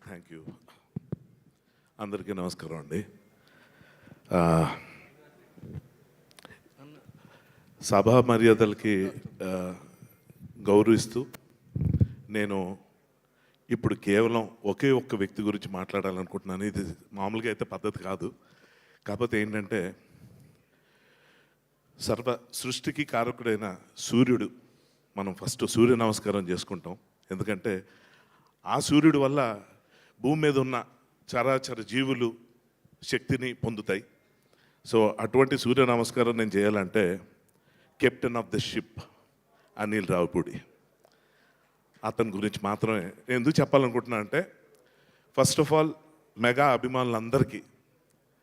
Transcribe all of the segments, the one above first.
Thank you. అందరికీ నమస్కారం అండి. సభా మర్యాదలకి గౌరవిస్తూ నేను ఇప్పుడు కేవలం ఒకే ఒక్క వ్యక్తి గురించి మాట్లాడాలనుకుంటున్నాను. ఇది మామూలుగా అయితే పద్ధతి కాదు. కాకపోతే ఏంటంటే సర్వ సృష్టికి కారకుడైన సూర్యుడు, మనం ఫస్ట్ సూర్య నమస్కారం చేసుకుంటాం. ఎందుకంటే ఆ సూర్యుడు వల్ల భూమి మీద ఉన్న చరాచర జీవులు శక్తిని పొందుతాయి. సో అటువంటి సూర్య నమస్కారం నేను చేయాలంటే captain of the ship Anil Ravipudi, అతని గురించి మాత్రమే ఎందుకు చెప్పాలనుకుంటున్నా అంటే, ఫస్ట్ ఆఫ్ ఆల్ మెగా అభిమానులందరికీ,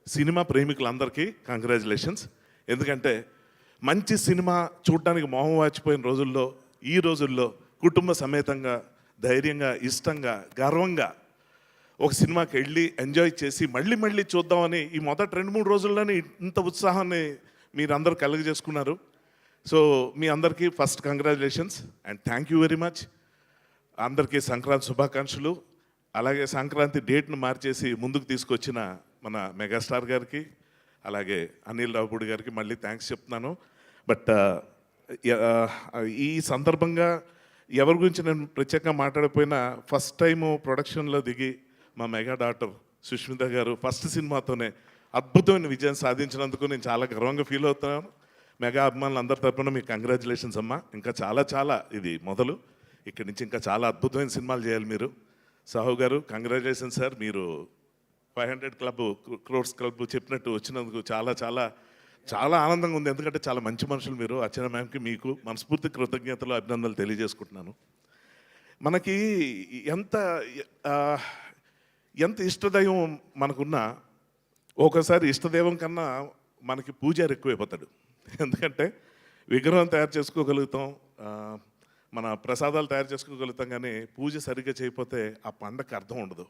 సినిమా ప్రేమికులందరికీ కంగ్రాచులేషన్స్. ఎందుకంటే మంచి సినిమా చూడడానికి మొహం వాచిపోయిన రోజుల్లో, ఈ రోజుల్లో కుటుంబ సమేతంగా ధైర్యంగా ఇష్టంగా గర్వంగా ఒక సినిమాకి వెళ్ళి ఎంజాయ్ చేసి మళ్ళీ మళ్ళీ చూద్దామని ఈ మొదటి 2-3 రోజుల్లోనే ఇంత ఉత్సాహాన్ని మీరందరూ కలుగజేసుకున్నారు. సో మీ అందరికీ first congratulations and thank you very much. అందరికీ సంక్రాంతి శుభాకాంక్షలు. అలాగే సంక్రాంతి డేట్ను మార్చేసి ముందుకు తీసుకొచ్చిన మన మెగాస్టార్ గారికి, అలాగే అనిల్ రావిపూడి గారికి మళ్ళీ థ్యాంక్స్ చెప్తున్నాను. బట్ ఈ సందర్భంగా ఎవరి గురించి నేను ప్రత్యేకంగా మాట్లాడకపోయినా, ఫస్ట్ టైము ప్రొడక్షన్లో దిగి మా మెగా డాక్టర్ సుష్మిత గారు ఫస్ట్ సినిమాతోనే అద్భుతమైన విజయం సాధించినందుకు నేను చాలా గర్వంగా ఫీల్ అవుతున్నాను. మెగా అభిమానులు అందరి తరపున మీకు కంగ్రాచులేషన్స్ అమ్మా. ఇంకా చాలా చాలా ఇది మొదలు, ఇక్కడి నుంచి ఇంకా చాలా అద్భుతమైన సినిమాలు చేయాలి మీరు. సాహు గారు కంగ్రాచులేషన్స్ సార్. మీరు 500 క్రోర్స్ క్లబ్ చెప్పినట్టు వచ్చినందుకు చాలా చాలా చాలా ఆనందంగా ఉంది. ఎందుకంటే చాలా మంచి మనుషులు మీరు. అర్చన మ్యామ్కి మీకు మనస్ఫూర్తి కృతజ్ఞతలు అభినందనలు తెలియజేసుకుంటున్నాను. మనకి ఎంత ఇష్టదైవం మనకున్నా ఒకసారి ఇష్టదైవం కన్నా మనకి పూజారి ఎక్కువైపోతాడు. ఎందుకంటే విగ్రహం తయారు చేసుకోగలుగుతాం, మన ప్రసాదాలు తయారు చేసుకోగలుగుతాం, కానీ పూజ సరిగ్గా చేయకపోతే ఆ పండగకి అర్థం ఉండదు.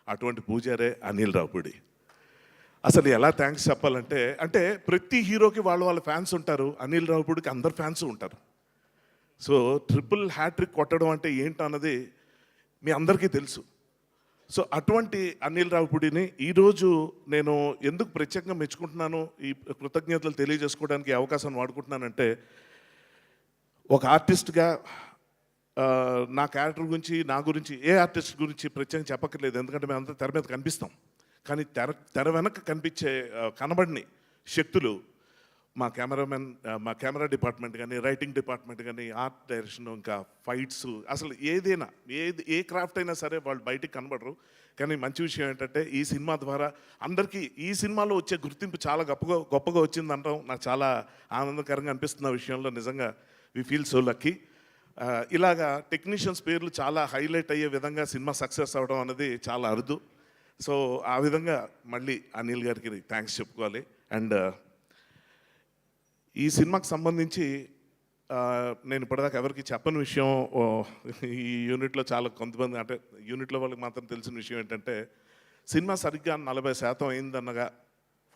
అటువంటి పూజారే అనిల్ రావిపూడి. అసలు ఎలా థ్యాంక్స్ చెప్పాలంటే, అంటే ప్రతి హీరోకి వాళ్ళ ఫ్యాన్స్ ఉంటారు, అనిల్ రావిపూడికి అందరు ఫ్యాన్స్ ఉంటారు. సో ట్రిపుల్ హ్యాట్రిక్ కొట్టడం అంటే ఏంటన్నది మీ అందరికీ తెలుసు. సో అటువంటి అనిల్ రావిపూడిని ఈరోజు నేను ఎందుకు ప్రత్యేకంగా మెచ్చుకుంటున్నాను, ఈ కృతజ్ఞతలు తెలియజేసుకోవడానికి అవకాశాన్ని వాడుకుంటున్నానంటే, ఒక ఆర్టిస్ట్గా నా క్యారెక్టర్ గురించి, నా గురించి, ఏ ఆర్టిస్ట్ గురించి ప్రత్యేకంగా చెప్పక్కర్లేదు. ఎందుకంటే మేము అంతా తెర మీద కనిపిస్తాం. కానీ తెర వెనక కనబడిని శక్తులు మా కెమెరామెన్, మా కెమెరా డిపార్ట్మెంట్ కానీ, రైటింగ్ డిపార్ట్మెంట్ కానీ, ఆర్ట్ డైరెక్షన్, ఇంకా ఫైట్స్, అసలు ఏదైనా ఏ క్రాఫ్ట్ అయినా సరే వాళ్ళు బయటికి కనబడరు. కానీ మంచి విషయం ఏంటంటే ఈ సినిమా ద్వారా అందరికీ ఈ సినిమాలో వచ్చే గుర్తింపు చాలా గొప్పగా వచ్చిందంటాం నాకు చాలా ఆనందకరంగా అనిపిస్తున్న విషయంలో. నిజంగా వి ఫీల్ సో లక్కీ. ఇలాగా టెక్నీషియన్స్ పేర్లు చాలా హైలైట్ అయ్యే విధంగా సినిమా సక్సెస్ అవ్వడం అనేది చాలా అరుదు. సో ఆ విధంగా మళ్ళీ అనిల్ గారికి థ్యాంక్స్ చెప్పుకోవాలి. అండ్ ఈ సినిమాకి సంబంధించి నేను ఇప్పటిదాకా ఎవరికి చెప్పని విషయం, ఈ యూనిట్లో చాలా కొంతమంది, అంటే యూనిట్లో వాళ్ళకి మాత్రం తెలిసిన విషయం ఏంటంటే, సినిమా సరిగ్గా 40% అయిందనగా,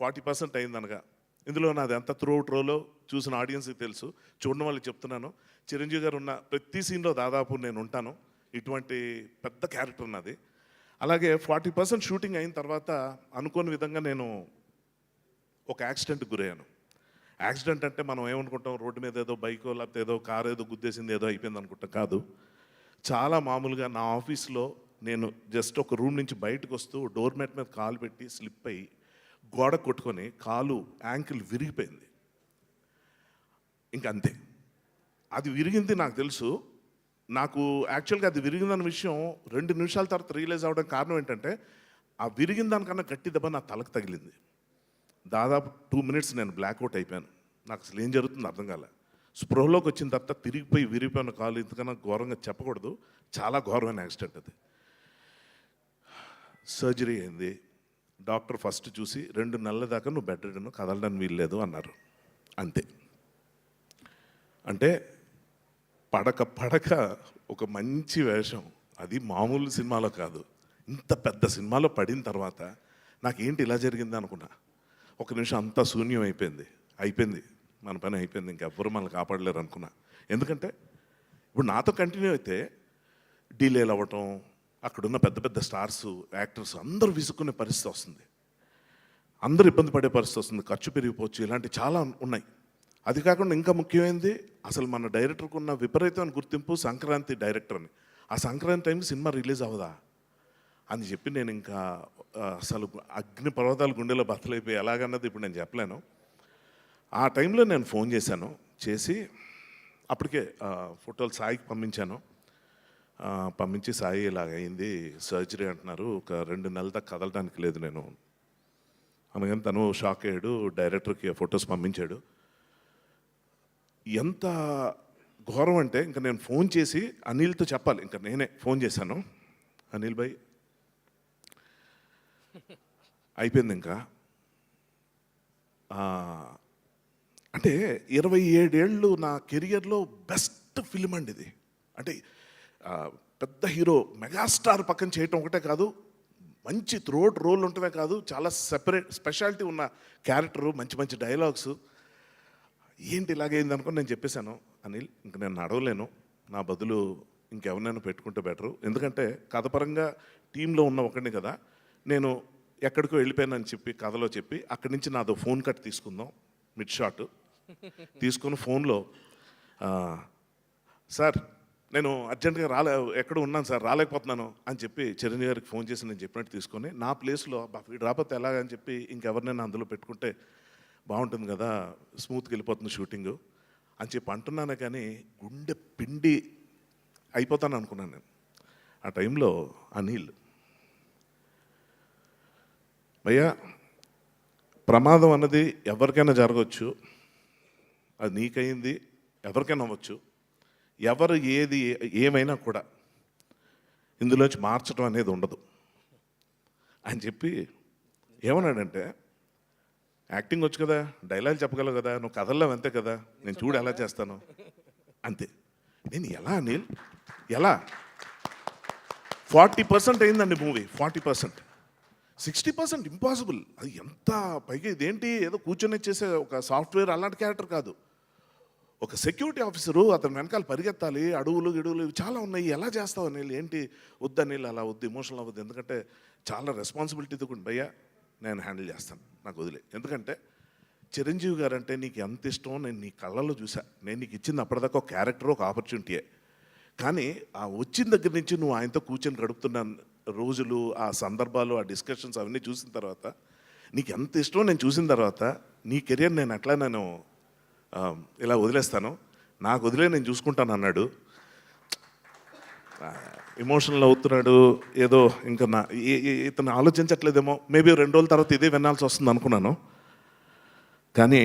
40% అయిందనగా, ఇందులో నాది ఎంత త్రూఅవుట్ రోలో చూసిన ఆడియన్స్కి తెలుసు, చూడడం వాళ్ళకి చెప్తున్నాను. చిరంజీవి గారు ఉన్న ప్రతి సీన్లో దాదాపు నేను ఉంటాను. ఇటువంటి పెద్ద క్యారెక్టర్ నాది. అలాగే 40% షూటింగ్ అయిన తర్వాత అనుకోని విధంగా నేను ఒక యాక్సిడెంట్కి గురయ్యాను. యాక్సిడెంట్ అంటే మనం ఏమనుకుంటాం, రోడ్డు మీద ఏదో బైకో లేకపోతే ఏదో కారు ఏదో గుద్దేసింది ఏదో అయిపోయింది అనుకుంటాం. కాదు, చాలా మామూలుగా నా ఆఫీస్లో నేను జస్ట్ ఒక రూమ్ నుంచి బయటకు వస్తూ డోర్ మ్యాట్ మీద కాలు పెట్టి స్లిప్ అయ్యి గోడ కొట్టుకొని కాలు యాంకిల్ విరిగిపోయింది. ఇంకంతే. అది విరిగింది నాకు తెలుసు. నాకు యాక్చువల్గా అది విరిగిందన్న విషయం 2 నిమిషాల తర్వాత రియలైజ్ అవ్వడానికి కారణం ఏంటంటే, ఆ విరిగిన దానికన్నా గట్టి దెబ్బ నా తలకు తగిలింది. దాదాపు 2 minutes నేను బ్లాక్అవుట్ అయిపోయాను. నాకు అసలు ఏం జరుగుతుందో అర్థం కాలే. స్పృహలోకి వచ్చిన తర్వాత తిరిగిపోయి విరిగిపోయిన కాలు, ఇంతకన్నా ఘోరంగా చెప్పకూడదు, చాలా ఘోరమైన యాక్సిడెంట్ అది. సర్జరీ అయింది. డాక్టర్ ఫస్ట్ చూసి 2 నెలల దాకా నువ్వు బెడ్ రిడన్, కదలడానికి వీల్లేదు అన్నారు. అంతే. అంటే పడక ఒక మంచి వేషం, అది మామూలు సినిమాలో కాదు, ఇంత పెద్ద సినిమాలో పడిన తర్వాత నాకేంటి ఇలా జరిగింది అనుకున్నా. ఒక నిమిషం అంతా శూన్యం అయిపోయింది, మన పని అయిపోయింది, ఇంకెవ్వరూ మనల్ని కాపాడలేరు అనుకున్నా. ఎందుకంటే ఇప్పుడు నాతో కంటిన్యూ అయితే డీలేలు అవ్వటం, అక్కడున్న పెద్ద పెద్ద స్టార్స్, యాక్టర్స్ అందరూ విసుక్కునే పరిస్థితి వస్తుంది. అందరూ ఇబ్బంది పడే పరిస్థితి వస్తుంది. ఖర్చు పెరిగిపోవచ్చు, ఇలాంటి చాలా ఉన్నాయి. అది కాకుండా ఇంకా ముఖ్యమైనది, అసలు మన డైరెక్టర్కి ఉన్న విపరీతమైన గుర్తింపు సంక్రాంతి డైరెక్టర్ అని. ఆ సంక్రాంతి టైంకి సినిమా రిలీజ్ అవ్వదా అని చెప్పి నేను ఇంకా అసలు అగ్ని పర్వతాలు గుండెలో బద్దలైపోయి ఎలాగన్నది ఇప్పుడు నేను చెప్పలేను. ఆ టైంలో నేను ఫోన్ చేసి అప్పటికే ఫోటోలు సాయికి పంపించాను. పంపించి సాయి ఇలాగైంది, సర్జరీ అంటున్నారు, ఒక 2 నెలల దాకా కదలడానికి లేదు నేను అనగానే తను షాక్ అయ్యాడు. డైరెక్టర్కి ఫొటోస్ పంపించాడు. ఎంత ఘోరం అంటే ఇంకా నేను ఫోన్ చేసి అనిల్తో చెప్పాలి. ఇంకా నేనే ఫోన్ చేశాను, అనిల్ భాయ్ అయిపోయింది ఇంకా. అంటే 27 ఏళ్ళు నా కెరియర్లో బెస్ట్ ఫిలిం అండి ఇది. అంటే పెద్ద హీరో మెగాస్టార్ పక్కన చేయటం ఒకటే కాదు, మంచి త్రోట్ రోల్ ఉంటమే కాదు, చాలా సెపరేట్ స్పెషాలిటీ ఉన్న క్యారెక్టరు, మంచి మంచి డైలాగ్స్. ఏంటి ఇలాగైంది అనుకుని నేను చెప్పేశాను, అనిల్ ఇంక నేను నడవలేను, నా బదులు ఇంకెవరినైనా పెట్టుకుంటే బెటరు. ఎందుకంటే కథపరంగా టీంలో ఉన్న ఒకడిని కదా, నేను ఎక్కడికో వెళ్ళిపోయానని చెప్పి కథలో చెప్పి అక్కడి నుంచి నాదో ఫోన్ కట్ తీసుకుందాం, మిడ్ షాట్ తీసుకుని ఫోన్లో సార్ నేను అర్జెంటుగా ఎక్కడ ఉన్నాను సార్, రాలేకపోతున్నాను అని చెప్పి చిరంజీవి గారికి ఫోన్ చేసి నేను చెప్పినట్టు తీసుకొని నా ప్లేస్లో వీడు రాకపోతే ఎలాగని చెప్పి ఇంకెవరినైనా అందులో పెట్టుకుంటే బాగుంటుంది కదా, స్మూత్గా వెళ్ళిపోతుంది షూటింగు అని చెప్పి అంటున్నాను. కానీ గుండె పిండి అయిపోతాను అనుకున్నాను నేను. ఆ టైంలో అనిల్ భయ్యా, ప్రమాదం అన్నది ఎవరికైనా జరగవచ్చు, అది నీకయింది, ఎవరికైనా అవ్వచ్చు, ఎవరు ఏది ఏమైనా కూడా ఇందులోంచి మార్చడం అనేది ఉండదు అని చెప్పి ఏమన్నాడంటే, యాక్టింగ్ వచ్చు కదా, డైలాగ్ చెప్పగలవు కదా, నువ్వు కథల్లో అంతే కదా, నేను చూడు ఎలా చేస్తాను అంతే. నేను ఎలా అనిల్ ఎలా 40% అయిందండి మూవీ, 40%. 60% ఇంపాసిబుల్. అది ఎంత పైగా ఇదేంటి ఏదో కూర్చొని చేసే ఒక సాఫ్ట్వేర్ అలాంటి క్యారెక్టర్ కాదు, ఒక సెక్యూరిటీ ఆఫీసరు, అతను వెనకాల పరిగెత్తాలి, అడవులు గిడువులు చాలా ఉన్నాయి, ఎలా చేస్తావు అనిల్, ఏంటి వద్దనిల్ అలా వద్దు, ఎమోషనల్ అవ్వద్దు, ఎందుకంటే చాలా రెస్పాన్సిబిలిటీ కూడా భయ్యా నేను హ్యాండిల్ చేస్తాను, నాకు వదిలే. ఎందుకంటే చిరంజీవి గారు అంటే నీకు ఎంత ఇష్టం నేను నీ కళ్ళల్లో చూసా. నేను నీకు ఇచ్చింది అప్పటిదాకా ఒక క్యారెక్టర్, ఒక ఆపర్చునిటీయే. కానీ ఆ వచ్చిన దగ్గర నుంచి నువ్వు ఆయనతో కూర్చొని గడుపుతున్న రోజులు, ఆ సందర్భాలు, ఆ డిస్కషన్స్ అవన్నీ చూసిన తర్వాత నీకు ఎంత ఇష్టం నేను చూసిన తర్వాత నీ కెరియర్ నేను అట్లా నేను ఇలా వదిలేస్తాను, నాకు వదిలే నేను చూసుకుంటాను అన్నాడు. ఎమోషనల్ అవుతున్నాడు ఏదో, ఇంకా ఇతను ఆలోచించట్లేదేమో, మేబీ 2 రోజుల తర్వాత ఇదే వినాల్సి వస్తుంది అనుకున్నాను. కానీ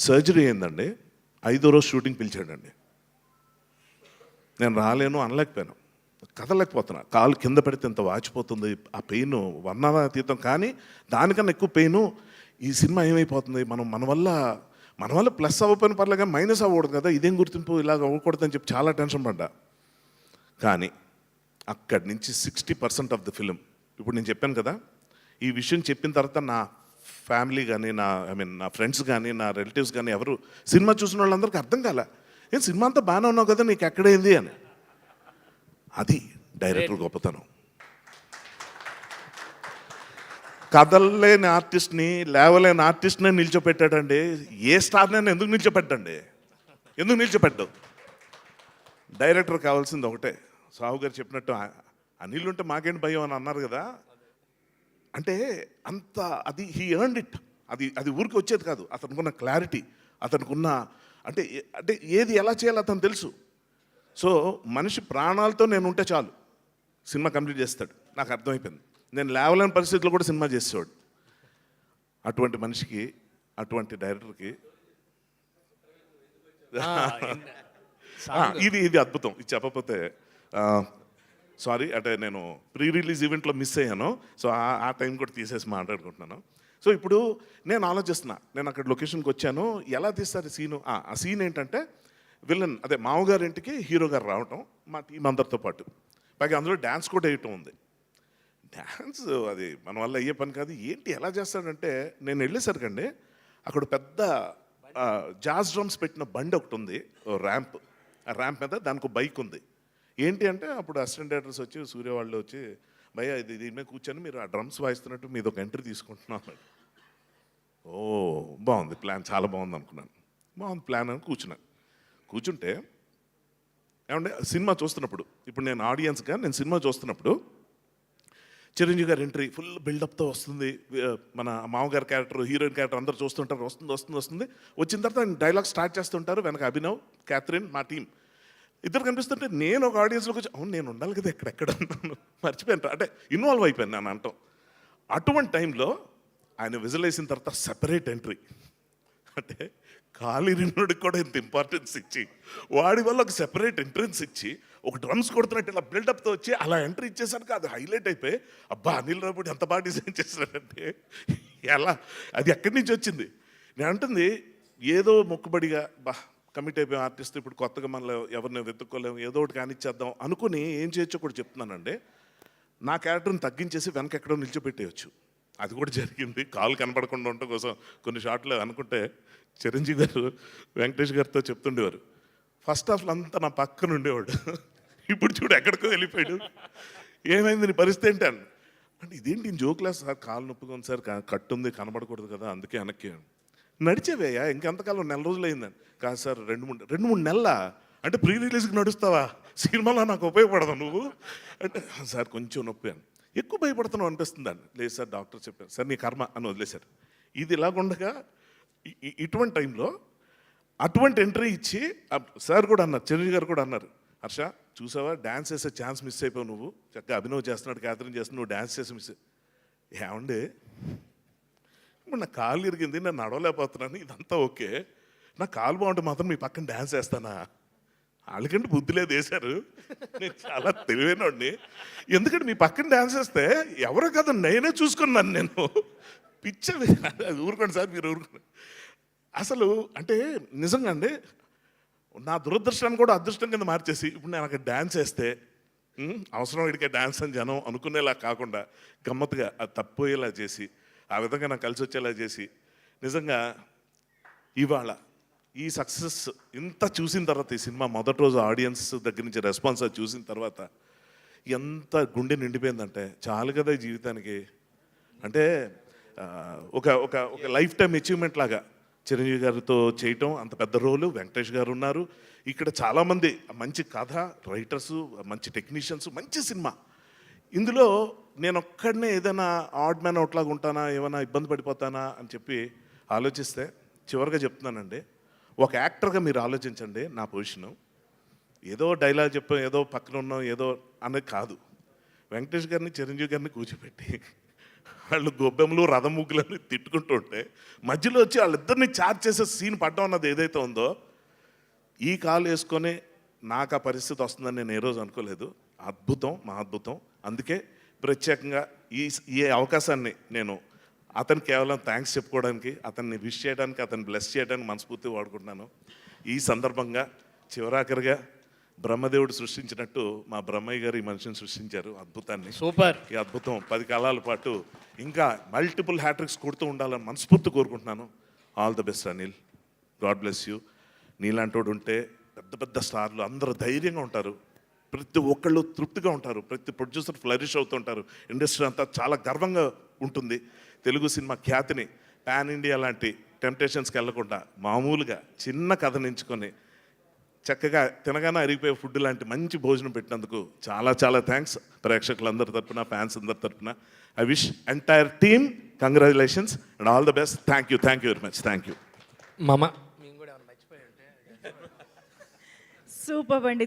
సర్జరీ అయిందండి, 5వ రోజు షూటింగ్ పిలిచాడండి. నేను రాలేను అనలేకపోయాను, కదలేకపోతున్నా, కాలు కింద పెడితే ఎంత వాచిపోతుంది, ఆ పెయిన్ వర్ణనాతీతం. కానీ దానికన్నా ఎక్కువ పెయిన్ ఈ సినిమా ఏమైపోతుంది, మన వల్ల ప్లస్ అవ్వకపోయిన పర్లేదు కానీ మైనస్ అవ్వకూడదు కదా, ఇదేం గుర్తింపు ఇలాగ అవ్వకూడదు అని చెప్పి చాలా టెన్షన్ పడ్డా. కానీ అక్కడి నుంచి 60% ఆఫ్ ద ఫిలిం, ఇప్పుడు నేను చెప్పాను కదా, ఈ విషయం చెప్పిన తర్వాత నా ఫ్యామిలీ కానీ నా ఫ్రెండ్స్ కానీ నా రిలేటివ్స్ కానీ ఎవరు సినిమా చూసిన వాళ్ళందరికీ అర్థం కాలే, ఏం సినిమా అంతా బాగానే ఉన్నావు కదా, నీకు ఎక్కడైంది అని. అది డైరెక్టర్ గొప్పతనం. కథలేని ఆర్టిస్ట్ని, లేవలేని ఆర్టిస్ట్నే నిల్చోపెట్టాడండి. ఏ స్టార్నైనా ఎందుకు నిల్చోపెట్టండి, ఎందుకు నిల్చోపెట్టు? డైరెక్టర్ కావాల్సింది ఒకటే, సాహు గారు చెప్పినట్టు అనిల్ ఉంటే మాకేంటి భయం అని అన్నారు కదా, అంటే అంత అది హీ ఎర్న్డ్ ఇట్. అది ఊరికి వచ్చేది కాదు. అతనుకున్న క్లారిటీ, అతనుకున్న అంటే ఏది ఎలా చేయాలో అతను తెలుసు. సో మనిషి ప్రాణాలతో నేను ఉంటే చాలు సినిమా కంప్లీట్ చేస్తాడు, నాకు అర్థమైపోయింది. నేను లేవలేని పరిస్థితుల్లో కూడా సినిమా చేసేవాడు. అటువంటి మనిషికి, అటువంటి డైరెక్టర్కి ఇది అద్భుతం. ఇది చెప్పకపోతే సారీ, అంటే నేను ప్రీ రిలీజ్ ఈవెంట్లో మిస్ అయ్యాను. సో ఆ టైం కూడా తీసేసి మాట్లాడుకుంటున్నాను. సో ఇప్పుడు నేను ఆలోచిస్తున్నా, నేను అక్కడ లొకేషన్కి వచ్చాను, ఎలా తీస్తారు సీను. ఆ సీన్ ఏంటంటే విలన్ అదే మామగారి ఇంటికి హీరో గారు రావటం, మా టీం అందరితో పాటు, పైగా అందులో డ్యాన్స్ కూడా వేయటం ఉంది. డ్యాన్స్ అది మన వల్ల అయ్యే పని కాదు. ఏంటి ఎలా చేస్తాడంటే, నేను వెళ్ళేసరికండి అక్కడ పెద్ద జాజ్ డ్రమ్స్ పెట్టిన బండి ఒకటి ఉంది, ర్యాంప్. ఆ ర్యాంప్ మీద దానికి బైక్ ఉంది. ఏంటి అంటే అప్పుడు అసిస్టెంట్ డైరెక్టర్స్ వచ్చి సూర్య వాళ్ళు వచ్చి భయ్యా ఇది దీని మీద కూర్చొని మీరు ఆ డ్రమ్స్ వాయిస్తున్నట్టు మీద ఒక ఎంట్రీ తీసుకుంటున్నాను. ఓ బాగుంది ప్లాన్, చాలా బాగుంది అనుకున్నాను. బాగుంది ప్లాన్ అని కూర్చుంటే ఏమంటే సినిమా చూస్తున్నప్పుడు ఇప్పుడు నేను ఆడియన్స్గా నేను సినిమా చూస్తున్నప్పుడు చిరంజీవి గారి ఎంట్రీ ఫుల్ బిల్డప్తో వస్తుంది. మన మామగారి క్యారెక్టర్, హీరోయిన్ క్యారెక్టర్ అందరూ చూస్తుంటారు. వస్తుంది వచ్చిన తర్వాత ఆయన డైలాగ్ స్టార్ట్ చేస్తుంటారు. వెనక అభినవ్, క్యాథరిన్, మా టీం ఇద్దరు కనిపిస్తుంటే నేను ఒక ఆడియన్స్లోకి వచ్చి అవును నేను ఉండాలి కదా ఎక్కడెక్కడ ఉన్నాను మర్చిపోయాను, అంటే ఇన్వాల్వ్ అయిపోయాను నేను అంటాం. అటువంటి టైంలో ఆయన విజిల్ వేసిన తర్వాత సెపరేట్ ఎంట్రీ, అంటే కాలిరినుడికి కూడా ఇంత ఇంపార్టెన్స్ ఇచ్చి వాడి వల్ల ఒక సెపరేట్ ఎంట్రన్స్ ఇచ్చి ఒక డ్రమ్స్ కొడుతున్నట్టు ఇలా బిల్డప్తో వచ్చి అలా ఎంట్రీ ఇచ్చేసరికి అది హైలైట్ అయిపోయి అబ్బా అనిల్ రావుపూడి ఎంత బాగా డిజైన్ చేశాడంటే ఎలా అది ఎక్కడి నుంచి వచ్చింది. నేను అంటుంది ఏదో మొక్కుబడిగా బా కమిట్ అయిపోయాం ఆర్టిస్ట్, ఇప్పుడు కొత్తగా మనలో ఎవరిని వెతుక్కోలేము, ఏదో ఒకటి కానిచ్చేద్దాం అనుకుని ఏం చేయొచ్చో కూడా చెప్తున్నానండి. నా క్యారెక్టర్ని తగ్గించేసి వెనక ఎక్కడో నిల్చోబెట్టేయచ్చు. అది కూడా జరిగింది. కాలు కనపడకుండా ఉండటం కోసం కొన్ని షాట్లు అనుకుంటే చిరంజీవి గారు వెంకటేష్ గారితో చెప్తుండేవారు, ఫస్ట్ హాఫ్లో అంతా నా పక్కన ఉండేవాడు, ఇప్పుడు చూడు ఎక్కడికో వెళ్ళిపోయాడు, ఏమైంది నీ పరిస్థితి ఏంటి అని. అంటే ఇదేంటి జోక్లా సార్, కాలు నొప్పిగా ఉంది సార్, కట్టుంది కనబడకూడదు కదా అందుకే వెనక్కి. నడిచేవేయా ఇంకెంతకాలం, నెల రోజులు అయిందని. కాదు సార్ రెండు మూడు నెలల అంటే ప్రీ రిలీజ్కి నడుస్తావా, సినిమాలో నాకు ఉపయోగపడదు నువ్వు అంటే సార్ కొంచెం నొప్పి అని. ఎక్కువ భయపడుతున్నావు అనిపిస్తుందండి. లేదు సార్ డాక్టర్ చెప్పారు, సార్ నీ కర్మ అని వదిలేశారు. ఇది ఇలాగుండగా ఇటువంటి టైంలో అటువంటి ఎంట్రీ ఇచ్చి సార్ కూడా అన్నారు, చిరంజీవి గారు కూడా అన్నారు, హర్ష చూసావా డ్యాన్స్ చేసే ఛాన్స్ మిస్ అయిపోయావు నువ్వు, చక్కగా అభినవ్ చేస్తున్నాడు, క్యాథరిన్ చేస్తున్నావు, నువ్వు డ్యాన్స్ చేసి మిస్ ఏమండే ఇప్పుడు నా కాలు ఇరిగింది, నేను నడవలేకపోతున్నాను, ఇదంతా ఓకే, నా కాలు బాగుంటే మాత్రం మీ పక్కన డ్యాన్స్ వేస్తానా, వాళ్ళకంటే బుద్ధి లేదు వేశారు, నేను చాలా తెలివైనోడిని, ఎందుకంటే మీ పక్కన డ్యాన్స్ వేస్తే ఎవరో కదా నేనే చూసుకున్నాను, నేను పిచ్చ ఊరుకోండి సార్ మీరు ఊరుకోండి. అసలు అంటే నిజంగా అండి నా దురదృష్టాన్ని కూడా అదృష్టం కింద మార్చేసి ఇప్పుడు నేను అక్కడ డ్యాన్స్ వేస్తే అవసరం ఇడికే డ్యాన్స్ అని జనం అనుకునేలా కాకుండా గమ్మత్తుగా అది తప్పోయేలా చేసి ఆ విధంగా నాకు కలిసి వచ్చేలా చేసి నిజంగా ఇవాళ ఈ సక్సెస్ ఇంత చూసిన తర్వాత ఈ సినిమా మొదటి రోజు ఆడియన్స్ దగ్గర నుంచి రెస్పాన్స్ అది చూసిన తర్వాత ఎంత గుండె నిండిపోయిందంటే చాలు కదా ఈ జీవితానికి, అంటే ఒక ఒక ఒక లైఫ్ టైం అచీవ్మెంట్ లాగా చిరంజీవి గారితో చేయటం, అంత పెద్ద రోలు, వెంకటేష్ గారు ఉన్నారు ఇక్కడ, చాలామంది మంచి కథ రైటర్సు, మంచి టెక్నీషియన్స్, మంచి సినిమా. ఇందులో నేను ఒక్కడనే ఏదైనా ఆడ్ మ్యాన్ అవుట్లాగా ఉంటానా, ఏమైనా ఇబ్బంది పడిపోతానా అని చెప్పి ఆలోచిస్తే చివరిగా చెప్తున్నానండి, ఒక యాక్టర్గా మీరు ఆలోచించండి నా పొజిషను. ఏదో డైలాగ్ చెప్పాం, ఏదో పక్కన ఉన్నాం, ఏదో అనేది కాదు. వెంకటేష్ గారిని చిరంజీవి గారిని కూర్చోబెట్టి వాళ్ళు గొబ్బెమ్మలు రథముగ్గులని తిట్టుకుంటూ ఉంటే మధ్యలో వచ్చి వాళ్ళిద్దరిని చార్జ్ చేసే సీన్ పడ్డం అన్నది ఏదైతే ఉందో, ఈ కాలు వేసుకొని నాకు ఆ పరిస్థితి వస్తుందని నేను ఏ రోజు అనుకోలేదు. అద్భుతం, మా అద్భుతం. అందుకే ప్రత్యేకంగా ఈ అవకాశాన్ని నేను అతను కేవలం థ్యాంక్స్ చెప్పుకోవడానికి, అతన్ని విష్ చేయడానికి, అతన్ని బ్లెస్ చేయడానికి మనస్ఫూర్తిగా వాడుకుంటున్నాను. ఈ సందర్భంగా చివరాఖరిగా బ్రహ్మదేవుడు సృష్టించినట్టు మా బ్రహ్మయ్య గారు ఈ మనిషిని సృష్టించారు, అద్భుతాన్ని. సూపర్. ఈ అద్భుతం 10 కాలాల పాటు ఇంకా మల్టిపుల్ హ్యాట్రిక్స్ కొడుతూ ఉండాలని మనస్ఫూర్తి కోరుకుంటున్నాను. All the best Anil, God bless you. నీలాంటి వాడు ఉంటే పెద్ద పెద్ద స్టార్లు అందరూ ధైర్యంగా ఉంటారు, ప్రతి ఒక్కళ్ళు తృప్తిగా ఉంటారు, ప్రతి ప్రొడ్యూసర్ ఫ్లరిష్ అవుతుంటారు, ఇండస్ట్రీ అంతా చాలా గర్వంగా ఉంటుంది. తెలుగు సినిమా ఖ్యాతిని పాన్ ఇండియా లాంటి టెంప్టేషన్స్కి వెళ్లకుండా మామూలుగా చిన్న కథ నించుకొని చక్కగా తినగానే అరిగిపోయే ఫుడ్ లాంటి మంచి భోజనం పెట్టినందుకు చాలా చాలా థ్యాంక్స్. ప్రేక్షకులందరి తరపున, ఫ్యాన్స్ అందరి తరపున I wish entire team congratulations and all the best. Thank you very much. Thank you. మామ సూపర్ అండి.